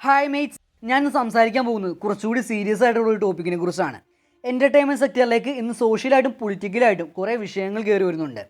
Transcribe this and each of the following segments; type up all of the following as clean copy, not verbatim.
Hi mates, ഞാൻ ഇന്ന് സംസാരിക്കാൻ പോകുന്നത് കുറച്ചുകൂടി സീരിയസ് ആയിട്ടുള്ള ഒരു ടോപ്പിക്കിനെ കുറിച്ചാണ്. എൻ്റർടൈൻമെൻറ്റ് സെക്ടറിലേക്ക് ഇന്ന് സോഷ്യലായിട്ടും പൊളിറ്റിക്കലായിട്ടും കുറേ വിഷയങ്ങൾ കയറി വരുന്നുണ്ട്.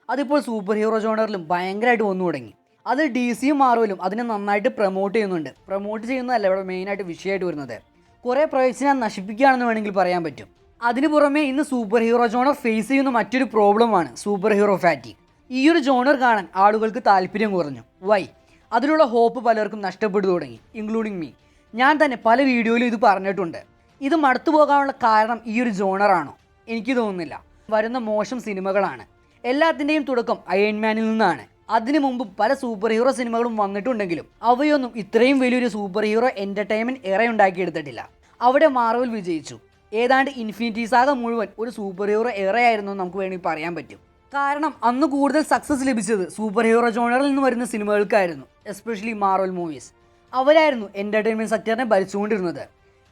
അതിപ്പോൾ സൂപ്പർ ഹീറോ ജോണറിലും ഭയങ്കരമായിട്ട് വന്നു തുടങ്ങി. അത് ഡി സിയും മാർവലും അതിനെ നന്നായിട്ട് പ്രൊമോട്ട് ചെയ്യുന്നുണ്ട്. പ്രൊമോട്ട് ചെയ്യുന്നതല്ല ഇവിടെ മെയിനായിട്ട് വിഷയമായിട്ട് വരുന്നത്. കുറേ പ്രൊജക്ട്സിനെ നശിപ്പിക്കുകയാണെന്ന് വേണമെങ്കിൽ പറയാൻ പറ്റും. അതിന് പുറമെ ഇന്ന് സൂപ്പർ ഹീറോ ജോണർ ഫേസ് ചെയ്യുന്ന മറ്റൊരു പ്രോബ്ലമാണ് സൂപ്പർ ഹീറോ ഫാറ്റിക്. ഈ ഒരു ജോണർ കാണാൻ ആളുകൾക്ക് താല്പര്യം കുറഞ്ഞു. വൈ? അതിലുള്ള ഹോപ്പ് പലർക്കും നഷ്ടപ്പെട്ടു തുടങ്ങി, ഇൻക്ലൂഡിങ് മീ. ഞാൻ തന്നെ പല വീഡിയോയിലും ഇത് പറഞ്ഞിട്ടുണ്ട്. ഇത് മടുത്തു പോകാനുള്ള കാരണം ഈ ഒരു ജോണറാണോ? എനിക്ക് തോന്നുന്നില്ല. വരുന്ന മോശം സിനിമകളാണ്. എല്ലാത്തിൻ്റെയും തുടക്കം അയൺമാനിൽ നിന്നാണ്. അതിനു മുമ്പ് പല സൂപ്പർ ഹീറോ സിനിമകളും വന്നിട്ടുണ്ടെങ്കിലും അവയൊന്നും ഇത്രയും വലിയൊരു സൂപ്പർ ഹീറോ എൻ്റർടൈൻമെൻറ്റ് എറ ഉണ്ടാക്കിയെടുത്തിട്ടില്ല. അവിടെ മാർവൽ വിജയിച്ചു. ഏതാണ്ട് ഇൻഫിനിറ്റി സാഗ മുഴുവൻ ഒരു സൂപ്പർ ഹീറോ എറയായിരുന്നു നമുക്ക് വേണമെങ്കിൽ പറയാൻ പറ്റും. കാരണം അന്ന് കൂടുതൽ സക്സസ് ലഭിച്ചത് സൂപ്പർ ഹീറോ ജോണറിൽ നിന്ന് വരുന്ന സിനിമകൾക്കായിരുന്നു. Especially Marvel movies. അവരായിരുന്നു എൻ്റർടൈൻമെൻറ്റ് സെക്ടറിനെ ഭരിച്ചുകൊണ്ടിരുന്നത്.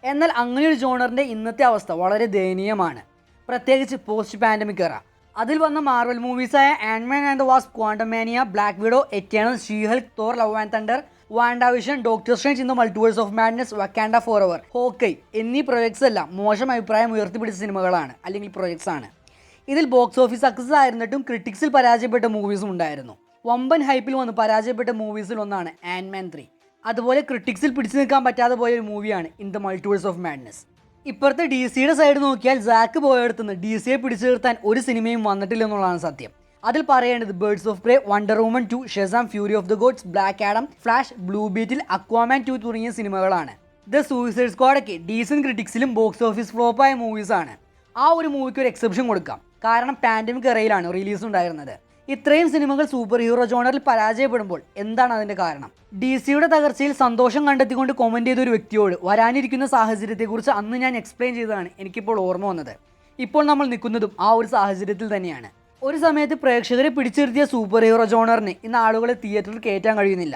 എന്നാൽ അങ്ങനെയൊരു ജോണറിൻ്റെ ഇന്നത്തെ അവസ്ഥ വളരെ ദയനീയമാണ്. പ്രത്യേകിച്ച് പോസ്റ്റ് പാൻഡമിക് എറ. അതിൽ വന്ന മാർവൽ മൂവീസായ Antman and the Wasp, Quantumania, black widow, eternal, She Hulk, Thor, love and thunder, WandaVision, doctor strange in the multiverse of madness, Wakanda for ever, Hawkeye എന്നീ പ്രൊജക്ട്സ് എല്ലാം മോശം അഭിപ്രായം ഉയർത്തിപ്പിടിച്ച സിനിമകളാണ്, അല്ലെങ്കിൽ പ്രൊജക്ട്സ് ആണ്. ഇതിൽ ബോക്സ് ഓഫീസ് സക്സസ് ആയിരുന്നിട്ടും ക്രിട്ടിക്സിൽ പരാജയപ്പെട്ട മൂവീസും ഉണ്ടായിരുന്നു. വമ്പൻ ഹൈപ്പിൽ വന്ന് പരാജയപ്പെട്ട മൂവീസിൽ ഒന്നാണ് ആൻഡ്മാൻ 3. അതുപോലെ ക്രിട്ടിക്സിൽ പിടിച്ചു നിൽക്കാൻ പറ്റാതെ പോയ ഒരു മൂവിയാണ് in the multiverse of madness. ഇപ്പോഴത്തെ ഡി സിയുടെ സൈഡ് നോക്കിയാൽ സാക്ക് പോയടുത്തുനിന്ന് ഡി സിയെ പിടിച്ചു നിർത്താൻ ഒരു സിനിമയും വന്നിട്ടില്ല എന്നുള്ളതാണ് സത്യം. അതിൽ പറയേണ്ടത് birds of prey, wonder woman 2, Shazam, fury of the gods, black Adam, flash, blue beetle, Aquaman 2 തുടങ്ങിയ സിനിമകളാണ്. ദ സൂയിസൈഡ് സ്ക്വാഡൊക്കെ ഡീസന്റ് ക്രിട്ടിക്സിലും ബോക്സ് ഓഫീസ് ഫ്ലോപ്പായ മൂവീസാണ്. ആ ഒരു മൂവിക്ക് ഒരു എക്സെപ്ഷൻ കൊടുക്കാം. കാരണം പാൻഡമിക് എറയിലാണ് റിലീസ് ഉണ്ടായിരുന്നത്. ഇത്രയും സിനിമകൾ സൂപ്പർ ഹീറോ ജോണറിൽ പരാജയപ്പെടുമ്പോൾ എന്താണ് അതിൻ്റെ കാരണം? ഡി സിയുടെ തകർച്ചയിൽ സന്തോഷം കണ്ടെത്തിക്കൊണ്ട് കമൻറ്റ് ചെയ്ത ഒരു വ്യക്തിയോട് വരാനിരിക്കുന്ന സാഹചര്യത്തെക്കുറിച്ച് അന്ന് ഞാൻ എക്സ്പ്ലെയിൻ ചെയ്തതാണ് എനിക്കിപ്പോൾ ഓർമ്മ വന്നത്. ഇപ്പോൾ നമ്മൾ നിൽക്കുന്നതും ആ ഒരു സാഹചര്യത്തിൽ തന്നെയാണ്. ഒരു സമയത്ത് പ്രേക്ഷകരെ പിടിച്ചിരുത്തിയ സൂപ്പർ ഹീറോ ജോണറിന് ഇന്ന് ആളുകളെ തിയേറ്ററിൽ കയറ്റാൻ കഴിയുന്നില്ല.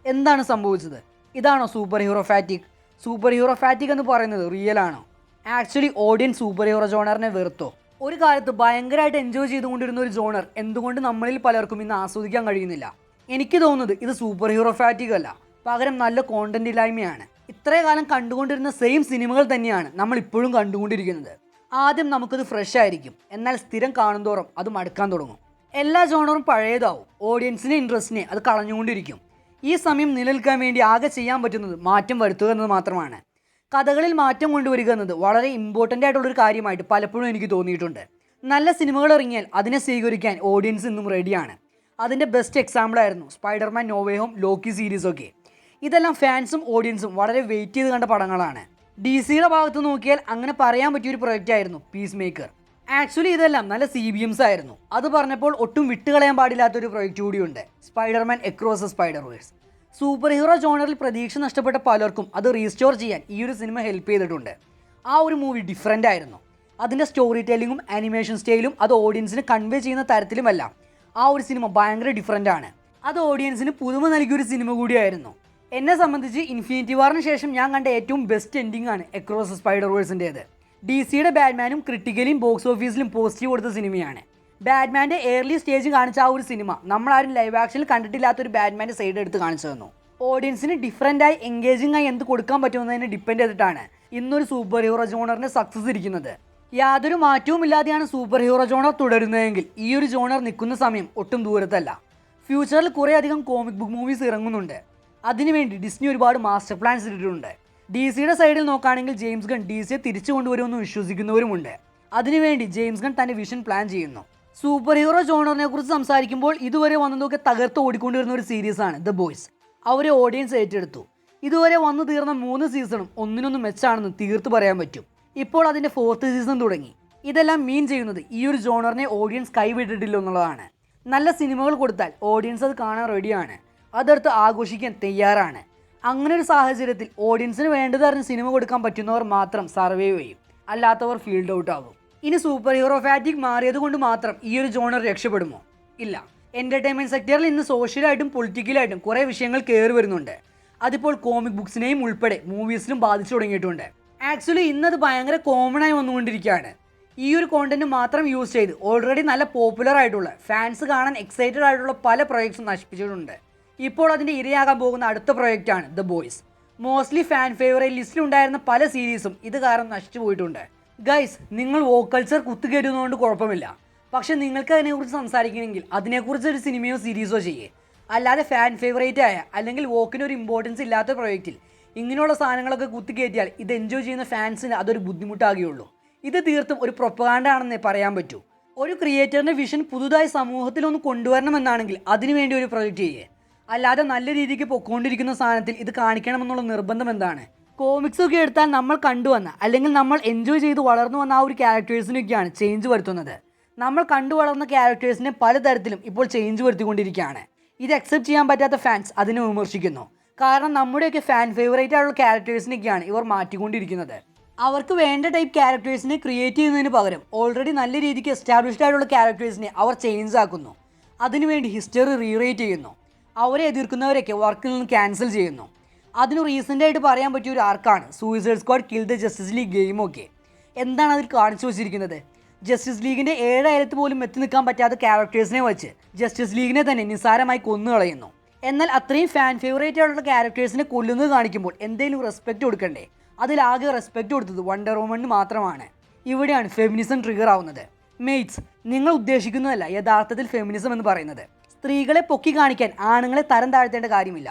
എന്താണ് സംഭവിച്ചത്? ഇതാണോ super hero fatigue? Super hero fatigue എന്ന് പറയുന്നത് റിയൽ ആണോ? ആക്ച്വലി ഓഡിയൻസ് സൂപ്പർ ഹീറോ ജോണറിനെ വെറുത്തോ? ഒരു കാലത്ത് ഭയങ്കരമായിട്ട് എൻജോയ് ചെയ്തുകൊണ്ടിരുന്ന ഒരു ജോണർ എന്തുകൊണ്ട് നമ്മളിൽ പലർക്കും ഇന്ന് ആസ്വദിക്കാൻ കഴിയുന്നില്ല? എനിക്ക് തോന്നുന്നത് ഇത് സൂപ്പർ ഹീറോ ഫാറ്റിക് അല്ല, പകരം നല്ല കോണ്ടന്റ് ഇല്ലായ്മയാണ്. ഇത്രയും കാലം കണ്ടുകൊണ്ടിരുന്ന സെയിം സിനിമകൾ തന്നെയാണ് നമ്മൾ ഇപ്പോഴും കണ്ടുകൊണ്ടിരിക്കുന്നത്. ആദ്യം നമുക്കത് ഫ്രഷ് ആയിരിക്കും, എന്നാൽ സ്ഥിരം കാണുന്തോറും അത് മടുക്കാൻ തുടങ്ങും. എല്ലാ ജോണറും പഴയതാവും, ഓഡിയൻസിൻ്റെ ഇൻട്രസ്റ്റിനെ അത് കളഞ്ഞുകൊണ്ടിരിക്കും. ഈ സമയം നിലനിൽക്കാൻ വേണ്ടി ആകെ ചെയ്യാൻ പറ്റുന്നത് മാറ്റം വരുത്തുക എന്നത് മാത്രമാണ്. കഥകളിൽ മാറ്റം കൊണ്ടുവരിക എന്നത് വളരെ ഇമ്പോർട്ടൻ്റ് ആയിട്ടുള്ളൊരു കാര്യമായിട്ട് പലപ്പോഴും എനിക്ക് തോന്നിയിട്ടുണ്ട്. നല്ല സിനിമകൾ ഇറങ്ങിയാൽ അതിനെ സ്വീകരിക്കാൻ ഓഡിയൻസ് ഇന്നും റെഡിയാണ്. അതിൻ്റെ ബെസ്റ്റ് എക്സാമ്പിളായിരുന്നു Spiderman no way home, Loki സീരീസൊക്കെ. ഇതെല്ലാം ഫാൻസും ഓഡിയൻസും വളരെ വെയിറ്റ് ചെയ്ത് കണ്ട പടങ്ങളാണ്. ഡി സിയുടെ ഭാഗത്ത് നോക്കിയാൽ അങ്ങനെ പറയാൻ പറ്റിയൊരു പ്രൊജക്റ്റ് ആയിരുന്നു പീസ് മേക്കർ. ആക്ച്വലി ഇതെല്ലാം നല്ല CBMs ആയിരുന്നു. അത് പറഞ്ഞപ്പോൾ ഒട്ടും വിട്ടുകളയാൻ പാടില്ലാത്തൊരു പ്രൊജക്റ്റ് കൂടിയുണ്ട്, Spiderman across the Spider Verse. Super hero ജോണറിൽ പ്രതീക്ഷ നഷ്ടപ്പെട്ട പലർക്കും അത് റീസ്റ്റോർ ചെയ്യാൻ ഈ ഒരു സിനിമ ഹെൽപ്പ് ചെയ്തിട്ടുണ്ട്. ആ ഒരു മൂവി ഡിഫറെൻ്റ് ആയിരുന്നു. അതിൻ്റെ സ്റ്റോറി ടെല്ലിങ്ങും ആനിമേഷൻ സ്റ്റൈലും അത് ഓഡിയൻസിന് കൺവേ ചെയ്യുന്ന തരത്തിലുമെല്ലാം ആ ഒരു സിനിമ ഭയങ്കര ഡിഫറെൻ്റ് ആണ്. അത് ഓഡിയൻസിന് പുതുമ നൽകിയൊരു സിനിമ കൂടിയായിരുന്നു. എന്നെ സംബന്ധിച്ച് ഇൻഫിനിറ്റി വാറിന് ശേഷം ഞാൻ കണ്ട ഏറ്റവും ബെസ്റ്റ് എൻഡിങ് ആണ് അക്രോസ് സ്പൈഡർ-വേഴ്സിൻ്റേത്. ഡി സിയുടെ ബാറ്റ്മാനും ക്രിട്ടിക്കലിയും ബോക്സ് ഓഫീസിലും പോസിറ്റീവ് കൊടുത്ത സിനിമയാണ്. ബാറ്റ്മാൻ്റെ എയർലി സ്റ്റേജ് കാണിച്ച ആ ഒരു സിനിമ നമ്മളാരും ലൈവ് ആക്ഷനിൽ കണ്ടിട്ടില്ലാത്തൊരു ബാറ്റ്മാൻ്റെ സൈഡ് എടുത്ത് കാണിച്ചു തന്നു. ഓഡിയൻസിന് ഡിഫറൻ്റായി എൻഗേജിംഗ് ആയി എന്ത് കൊടുക്കാൻ പറ്റുമെന്നതിനെ ഡിപ്പെൻഡ് ചെയ്തിട്ടാണ് ഇന്നൊരു സൂപ്പർ ഹീറോ ജോണറിൻ്റെ സക്സസ് ഇരിക്കുന്നത്. യാതൊരു മാറ്റവും ഇല്ലാതെയാണ് സൂപ്പർ ഹീറോ ജോണർ തുടരുന്നതെങ്കിൽ ഈ ഒരു ജോണർ നിൽക്കുന്ന സമയം ഒട്ടും ദൂരത്തല്ല. ഫ്യൂച്ചറിൽ കുറേ അധികം കോമിക് ബുക്ക് മൂവീസ് ഇറങ്ങുന്നുണ്ട്. അതിനുവേണ്ടി ഡിസ്നി ഒരുപാട് മാസ്റ്റർ പ്ലാൻസ് ഇട്ടിട്ടുണ്ട്. ഡി സിയുടെ സൈഡിൽ നോക്കുകയാണെങ്കിൽ ജെയിംസ് ഗൺ ഡി സിയെ തിരിച്ചു കൊണ്ടുവരുമെന്ന് വിശ്വസിക്കുന്നവരുമുണ്ട്. അതിനുവേണ്ടി ജെയിംസ് ഗൺ തൻ്റെ വിഷൻ പ്ലാൻ ചെയ്യുന്നു. സൂപ്പർ ഹീറോ ജോണറിനെ കുറിച്ച് സംസാരിക്കുമ്പോൾ ഇതുവരെ വന്നതൊക്കെ തകർത്ത് ഓടിക്കൊണ്ടിരുന്ന ഒരു സീരീസാണ് ദ ബോയ്സ്. അവരെ ഓഡിയൻസ് ഏറ്റെടുത്തു. ഇതുവരെ വന്നു തീർന്ന 3 സീസണും ഒന്നിനൊന്നും മെച്ചാണെന്ന് തീർത്ത് പറയാൻ പറ്റും. ഇപ്പോൾ അതിൻ്റെ 4th സീസൺ തുടങ്ങി. ഇതെല്ലാം മീൻ ചെയ്യുന്നത് ഈ ഒരു ജോണറിനെ ഓഡിയൻസ് കൈവിട്ടിട്ടില്ല എന്നുള്ളതാണ്. നല്ല സിനിമകൾ കൊടുത്താൽ ഓഡിയൻസ് അത് കാണാൻ റെഡിയാണ്, അതെടുത്ത് ആഘോഷിക്കാൻ തയ്യാറാണ്. അങ്ങനെ ഒരു സാഹചര്യത്തിൽ ഓഡിയൻസിന് വേണ്ടതറിഞ്ഞ് സിനിമ കൊടുക്കാൻ പറ്റുന്നവർ മാത്രം സർവൈവ് ചെയ്യും, അല്ലാത്തവർ ഫീൽഡ് ഔട്ട് ആകും. ഇനി സൂപ്പർ ഹീറോ ഫാറ്റിക് മാറിയത് കൊണ്ട് മാത്രം ഈ ഒരു ജോണർ രക്ഷപ്പെടുമോ? ഇല്ല. എൻ്റർടൈൻമെൻറ്റ് സെക്ടറിൽ ഇന്ന് സോഷ്യലായിട്ടും പൊളിറ്റിക്കലായിട്ടും കുറേ വിഷയങ്ങൾ കയറി വരുന്നുണ്ട്. അതിപ്പോൾ കോമിക് ബുക്സിനെയും ഉൾപ്പെടെ മൂവീസിലും ബാധിച്ചു തുടങ്ങിയിട്ടുണ്ട്. ആക്ച്വലി ഇന്നത് ഭയങ്കര കോമൺ ആയി വന്നുകൊണ്ടിരിക്കുകയാണ്. ഈ ഒരു കോണ്ടന്റ് മാത്രം യൂസ് ചെയ്ത് ഓൾറെഡി നല്ല പോപ്പുലർ ആയിട്ടുള്ള, ഫാൻസ് കാണാൻ എക്സൈറ്റഡ് ആയിട്ടുള്ള പല പ്രൊജക്ട്സും നശിപ്പിച്ചിട്ടുണ്ട്. ഇപ്പോൾ അതിൻ്റെ ഇരയാകാൻ പോകുന്ന അടുത്ത പ്രൊജക്റ്റാണ് the boys. Mostly fan favourite ലിസ്റ്റിലുണ്ടായിരുന്ന പല സീരീസും ഇത് കാരണം നശിച്ചു പോയിട്ടുണ്ട്. ഗൈസ്, നിങ്ങൾ വോക്ക് കൾച്ചർ കുത്തുകയറ്റുന്നതുകൊണ്ട് കുഴപ്പമില്ല. പക്ഷെ നിങ്ങൾക്ക് അതിനെക്കുറിച്ച് സംസാരിക്കണമെങ്കിൽ അതിനെക്കുറിച്ച് ഒരു സിനിമയോ സീരീസോ ചെയ്യേ. അല്ലാതെ ഫാൻ ഫേവറേറ്റ് ആയ അല്ലെങ്കിൽ വോക്കിന് ഒരു ഇമ്പോർട്ടൻസ് ഇല്ലാത്ത പ്രോജക്റ്റിൽ ഇങ്ങനെയുള്ള സാധനങ്ങളൊക്കെ കുത്തിക്കയറ്റിയാൽ ഇത് എൻജോയ് ചെയ്യുന്ന ഫാൻസിന് അതൊരു ബുദ്ധിമുട്ടാകുകയുള്ളൂ. ഇത് തീർത്തും ഒരു പ്രൊപ്പഗാൻഡ ആണെന്നേ പറയാൻ പറ്റൂ. ഒരു ക്രിയേറ്ററിൻ്റെ വിഷൻ പുതുതായി സമൂഹത്തിലൊന്ന് കൊണ്ടുവരണമെന്നാണെങ്കിൽ അതിനുവേണ്ടി ഒരു പ്രൊജക്റ്റ് ചെയ്യേ. അല്ലാതെ നല്ല രീതിക്ക് പൊക്കോണ്ടിരിക്കുന്ന സാധനത്തിൽ ഇത് കാണിക്കണമെന്നുള്ള നിർബന്ധം എന്താണ്? കോമിക്സ് ഒക്കെ എടുത്താൽ നമ്മൾ കണ്ടുവന്ന അല്ലെങ്കിൽ നമ്മൾ എൻജോയ് ചെയ്ത് വളർന്നു വന്ന ആ ഒരു ക്യാരക്ടേഴ്സിനൊക്കെയാണ് ചേഞ്ച് വരുത്തുന്നത്. നമ്മൾ കണ്ടു വളർന്ന ക്യാരക്ടേഴ്സിനെ പലതരത്തിലും ഇപ്പോൾ ചേഞ്ച് വരുത്തിക്കൊണ്ടിരിക്കുകയാണ്. ഇത് അക്സെപ്റ്റ് ചെയ്യാൻ പറ്റാത്ത ഫാൻസ് അതിനെ വിമർശിക്കുന്നു. കാരണം നമ്മുടെയൊക്കെ ഫാൻ ഫേവറേറ്റ് ആയിട്ടുള്ള ക്യാരക്ടേഴ്സിനൊക്കെയാണ് ഇവർ മാറ്റിക്കൊണ്ടിരിക്കുന്നത്. അവർക്ക് വേണ്ട ടൈപ്പ് ക്യാരക്ടേഴ്സിനെ ക്രിയേറ്റ് ചെയ്യുന്നതിന് പകരം ഓൾറെഡി നല്ല രീതിക്ക് എസ്റ്റാബ്ലിഷ്ഡ് ആയിട്ടുള്ള ക്യാരക്ടേഴ്സിനെ അവർ ചേഞ്ച് ആക്കുന്നു. അതിനുവേണ്ടി ഹിസ്റ്ററി റീറൈറ്റ് ചെയ്യുന്നു. അവരെ എതിർക്കുന്നവരൊക്കെ വർക്കിൽ നിന്ന് ക്യാൻസൽ ചെയ്യുന്നു. അതിന് റീസെൻ്റായിട്ട് പറയാൻ പറ്റിയ ഒരു ആർക്കാണ് suicide squad kill the justice league ഗെയിമൊക്കെ. എന്താണ് അതിൽ കാണിച്ചു വച്ചിരിക്കുന്നത്? ജസ്റ്റിസ് ലീഗിൻ്റെ 7 അയലത്ത് പോലും എത്തി നിൽക്കാൻ പറ്റാത്ത ക്യാരക്ടേഴ്സിനെ വെച്ച് ജസ്റ്റിസ് ലീഗിനെ തന്നെ നിസ്സാരമായി കൊന്നുകളയുന്നു. എന്നാൽ അത്രയും ഫാൻ ഫേവറേറ്റ് ആയിട്ടുള്ള ക്യാരക്ടേഴ്സിനെ കൊല്ലുന്നത് കാണിക്കുമ്പോൾ എന്തെങ്കിലും റെസ്പെക്റ്റ് കൊടുക്കണ്ടേ? അതിലാകെ റെസ്പെക്റ്റ് കൊടുത്തത് വണ്ടർ വുമണിന് മാത്രമാണ്. ഇവിടെയാണ് ഫെമിനിസം ട്രിഗർ ആവുന്നത്. മെയ്റ്റ്സ്, നിങ്ങൾ ഉദ്ദേശിക്കുന്നതല്ല യഥാർത്ഥത്തിൽ ഫെമിനിസം എന്ന് പറയുന്നത്. സ്ത്രീകളെ പൊക്കി കാണിക്കാൻ ആണുങ്ങളെ തരം താഴ്ത്തേണ്ട കാര്യമില്ല.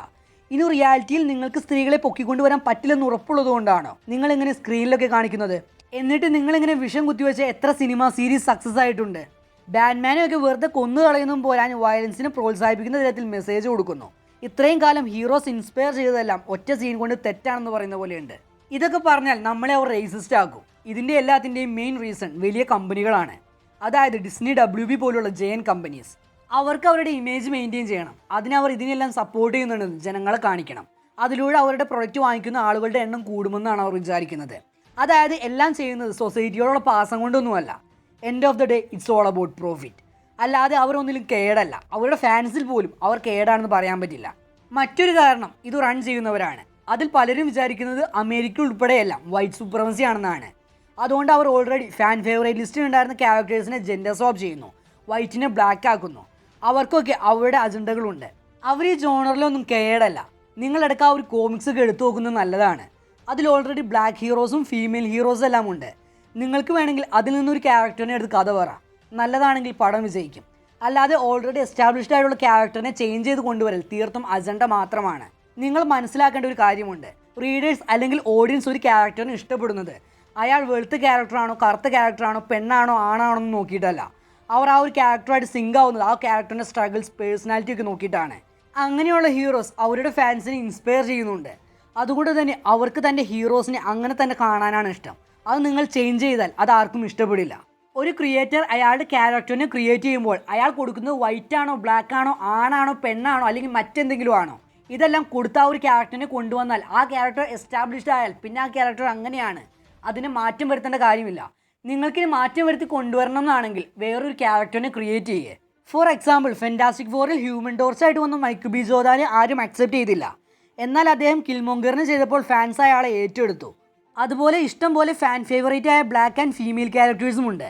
ഇനി റിയാലിറ്റിയിൽ നിങ്ങൾക്ക് സ്ത്രീകളെ പൊക്കിക്കൊണ്ടുവരാൻ പറ്റില്ലെന്ന് ഉറപ്പുള്ളത് കൊണ്ടാണോ നിങ്ങൾ എങ്ങനെ സ്ക്രീനിലൊക്കെ കാണിക്കുന്നത്? എന്നിട്ട് നിങ്ങളിങ്ങനെ വിഷം കുത്തിവെച്ച എത്ര സിനിമ സീരീസ് സക്സസ് ആയിട്ടുണ്ട്? ബാറ്റ്മാനെയൊക്കെ വെറുതെ കൊന്നു കളയുന്നതും പോരാൻ വയലൻസിനെ പ്രോത്സാഹിപ്പിക്കുന്ന തരത്തിൽ മെസ്സേജ് കൊടുക്കുന്നു. ഇത്രയും കാലം ഹീറോസ് ഇൻസ്പയർ ചെയ്തതെല്ലാം ഒറ്റ സീൻ കൊണ്ട് തെറ്റാണെന്ന് പറയുന്ന പോലെയുണ്ട്. ഇതൊക്കെ പറഞ്ഞാൽ നമ്മളെ അവർ റേസിസ്റ്റ് ആക്കും. ഇതിൻ്റെ എല്ലാത്തിൻ്റെയും മെയിൻ റീസൺ വലിയ കമ്പനികളാണ്. അതായത് ഡിസ്നി, WB പോലുള്ള ജയൻ കമ്പനീസ്. അവർക്ക് അവരുടെ ഇമേജ് മെയിൻറ്റെയിൻ ചെയ്യണം. അതിനവർ ഇതിനെല്ലാം സപ്പോർട്ട് ചെയ്യുന്നുണ്ടെന്ന് ജനങ്ങളെ കാണിക്കണം. അതിലൂടെ അവരുടെ പ്രൊഡക്റ്റ് വാങ്ങിക്കുന്ന ആളുകളുടെ എണ്ണം കൂടുമെന്നാണ് അവർ വിചാരിക്കുന്നത്. അതായത് എല്ലാം ചെയ്യുന്നത് സൊസൈറ്റിയോടുള്ള പാസം കൊണ്ടൊന്നുമല്ല. End of the day it's all about profit. അല്ലാതെ അവരൊന്നിലും കേടല്ല. അവരുടെ ഫാൻസിൽ പോലും അവർ കേടാണെന്ന് പറയാൻ പറ്റില്ല. മറ്റൊരു കാരണം ഇത് റൺ ചെയ്യുന്നവരാണ്. അതിൽ പലരും വിചാരിക്കുന്നത് അമേരിക്ക ഉൾപ്പെടെയെല്ലാം വൈറ്റ് സുപ്രമസി ആണെന്നാണ്. അതുകൊണ്ട് അവർ ഓൾറെഡി ഫാൻ ഫേവറേറ്റ് ലിസ്റ്റിൽ ഉണ്ടായിരുന്ന ക്യാരക്ടേഴ്സിനെ ജെൻഡർ സ്വാപ്പ് ചെയ്യുന്നു, വൈറ്റിനെ ബ്ലാക്ക് ആക്കുന്നു. അവർക്കൊക്കെ അവരുടെ അജണ്ടകളുണ്ട്. അവർ ഈ ജോണറിലൊന്നും കേടല്ല. നിങ്ങളിടയ്ക്ക് ആ ഒരു കോമിക്സ് ഒക്കെ എടുത്തു നോക്കുന്നത് നല്ലതാണ്. അതിൽ ഓൾറെഡി ബ്ലാക്ക് ഹീറോസും ഫീമെയിൽ ഹീറോസും എല്ലാം ഉണ്ട്. നിങ്ങൾക്ക് വേണമെങ്കിൽ അതിൽ നിന്നൊരു ക്യാരക്ടറിനെ എടുത്ത് കഥ പറ. നല്ലതാണെങ്കിൽ പടം വിജയിക്കും. അല്ലാതെ ഓൾറെഡി എസ്റ്റാബ്ലിഷ്ഡ് ആയിട്ടുള്ള ക്യാരക്ടറിനെ ചേഞ്ച് ചെയ്ത് കൊണ്ടുവരൽ തീർത്തും അജണ്ട മാത്രമാണ്. നിങ്ങൾ മനസ്സിലാക്കേണ്ട ഒരു കാര്യമുണ്ട്. റീഡേഴ്സ് അല്ലെങ്കിൽ ഓഡിയൻസ് ഒരു ക്യാരക്ടറിനെ ഇഷ്ടപ്പെടുന്നത് അയാൾ വെളുത്ത ക്യാരക്ടറാണോ കറുത്ത ക്യാരക്ടറാണോ പെണ്ണാണോ ആണാണോ എന്ന് നോക്കിയിട്ടല്ല. അവർ ആ ഒരു ക്യാരക്ടറായിട്ട് സിങ്ക് ആവുന്നത് ആ ക്യാരക്ടറിൻ്റെ സ്ട്രഗിൾസ്, പേഴ്സണാലിറ്റി ഒക്കെ നോക്കിയിട്ടാണ്. അങ്ങനെയുള്ള ഹീറോസ് അവരുടെ ഫാൻസിനെ ഇൻസ്പയർ ചെയ്യുന്നുണ്ട്. അതുകൊണ്ട് തന്നെ അവർക്ക് തൻ്റെ ഹീറോസിനെ അങ്ങനെ തന്നെ കാണാനാണ് ഇഷ്ടം. അത് നിങ്ങൾ ചേഞ്ച് ചെയ്താൽ അത് ആർക്കും ഇഷ്ടപ്പെടില്ല. ഒരു ക്രിയേറ്റർ അയാളുടെ ക്യാരക്ടറിനെ ക്രിയേറ്റ് ചെയ്യുമ്പോൾ അയാൾ കൊടുക്കുന്നത് വൈറ്റ് ആണോ ബ്ലാക്ക് ആണോ ആണാണോ പെണ്ണാണോ അല്ലെങ്കിൽ മറ്റെന്തെങ്കിലും ആണോ, ഇതെല്ലാം കൊടുത്ത ആ ഒരു ക്യാരക്ടറിനെ കൊണ്ടുവന്നാൽ ആ ക്യാരക്ടർ എസ്റ്റാബ്ലിഷ്ഡ് ആയാൽ പിന്നെ ആ ക്യാരക്ടർ അങ്ങനെയാണ്. അതിന് മാറ്റം വരുത്തേണ്ട കാര്യമില്ല. നിങ്ങൾക്കിനി മാറ്റം വരുത്തി കൊണ്ടുവരണം എന്നാണെങ്കിൽ വേറൊരു ക്യാരക്ടറിനെ ക്രിയേറ്റ് ചെയ്യേ. ഫോർ എക്സാമ്പിൾ, ഫെൻറ്റാസ്റ്റിക് ഫോറിൽ ഹ്യൂമൻ ടോർച്ചായിട്ട് വന്ന മൈക്കിൾ ബി ജോർദാനെ ആരും അക്സെപ്റ്റ് ചെയ്തില്ല. എന്നാൽ അദ്ദേഹം കിൽമോങ്കറിന് ചെയ്തപ്പോൾ ഫാൻസ് അയാളെ ഏറ്റെടുത്തു. അതുപോലെ ഇഷ്ടം പോലെ ഫാൻ ഫേവറേറ്റ് ആയ ബ്ലാക്ക് ആൻഡ് ഫീമെയിൽ ക്യാരക്ടേഴ്സും ഉണ്ട്.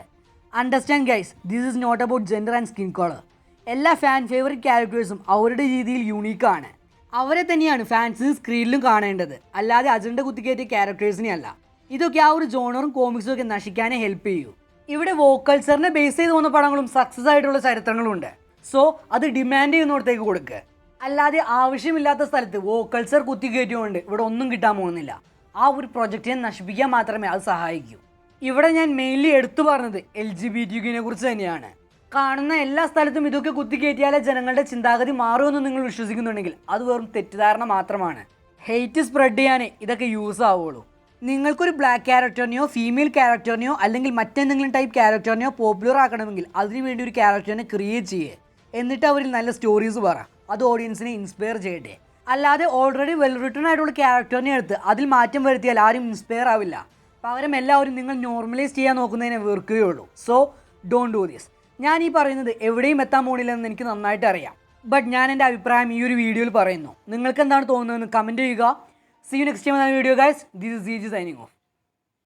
Understand guys, this is not about gender and skin colour. എല്ലാ ഫാൻ ഫേവറേറ്റ് ക്യാരക്ടേഴ്സും അവരുടെ രീതിയിൽ യൂണീക്കാണ്. അവരെ തന്നെയാണ് ഫാൻസിന് സ്ക്രീനിലും കാണേണ്ടത്, അല്ലാതെ അജണ്ട കുത്തിക്കയറ്റിയ ക്യാരക്ടേഴ്സിനെ അല്ല. ഇതൊക്കെ ആ ഒരു ജോണറും കോമിക്സും ഒക്കെ നശിക്കാനേ ഹെൽപ്പ് ചെയ്യൂ. ഇവിടെ വോക്ക് കൾച്ചറിനെ ബേസ് ചെയ്ത് വന്ന പടങ്ങളും സക്സസ് ആയിട്ടുള്ള ചരിത്രങ്ങളും ഉണ്ട്. സോ അത് ഡിമാൻഡ് ചെയ്യുന്നിടത്തേക്ക് കൊടുക്കുക. അല്ലാതെ ആവശ്യമില്ലാത്ത സ്ഥലത്ത് വോക്ക് കൾച്ചർ കുത്തിക്കയറ്റിയുകൊണ്ട് ഇവിടെ ഒന്നും കിട്ടാൻ പോകുന്നില്ല. ആ ഒരു പ്രൊജക്റ്റിനെ നശിപ്പിക്കാൻ മാത്രമേ അത് സഹായിക്കൂ. ഇവിടെ ഞാൻ മെയിൻലി എടുത്തു പറഞ്ഞത് LGBTQ കുറിച്ച് തന്നെയാണ്. കാണുന്ന എല്ലാ സ്ഥലത്തും ഇതൊക്കെ കുത്തിക്കയറ്റിയാലേ ജനങ്ങളുടെ ചിന്താഗതി മാറുമെന്ന് നിങ്ങൾ വിശ്വസിക്കുന്നുണ്ടെങ്കിൽ അത് വെറും തെറ്റിദ്ധാരണ മാത്രമാണ്. ഹെയ്റ്റ് സ്പ്രെഡ് ചെയ്യാനേ ഇതൊക്കെ യൂസ് ആവുള്ളൂ. നിങ്ങൾക്കൊരു ബ്ലാക്ക് ക്യാരക്ടറിനെയോ ഫീമെയിൽ ക്യാരക്ടറിനെയോ അല്ലെങ്കിൽ മറ്റെന്തെങ്കിലും ടൈപ്പ് ക്യാരക്ടറിനെയോ പോപ്പുലർ ആക്കണമെങ്കിൽ അതിനു വേണ്ടി ഒരു ക്യാരക്ടറിനെ ക്രിയേറ്റ് ചെയ്യേ. എന്നിട്ട് അവരിൽ നല്ല സ്റ്റോറീസ് പറ. അത് ഓഡിയൻസിനെ ഇൻസ്പയർ ചെയ്യട്ടെ. അല്ലാതെ ഓൾറെഡി വെൽ റിട്ടൺ ആയിട്ടുള്ള ക്യാരക്ടറിനെ എടുത്ത് അതിൽ മാറ്റം വരുത്തിയാൽ ആരും ഇൻസ്പയർ ആവില്ല. പകരം എല്ലാവരും നിങ്ങൾ നോർമലൈസ് ചെയ്യാൻ നോക്കുന്നതിനെ വെറുക്കുകയുള്ളൂ. So don't do this. ഞാൻ ഈ പറയുന്നത് എവിടെയും എത്താൻ പോണില്ലെന്ന് എനിക്ക് നന്നായിട്ട് അറിയാം. ബട്ട് ഞാൻ എൻ്റെ അഭിപ്രായം ഈ ഒരു വീഡിയോയിൽ പറയുന്നു. നിങ്ങൾക്ക് എന്താണ് തോന്നുന്നതെന്ന് കമൻറ്റ് ചെയ്യുക. See you next time in the video guys. This is ZG signing off.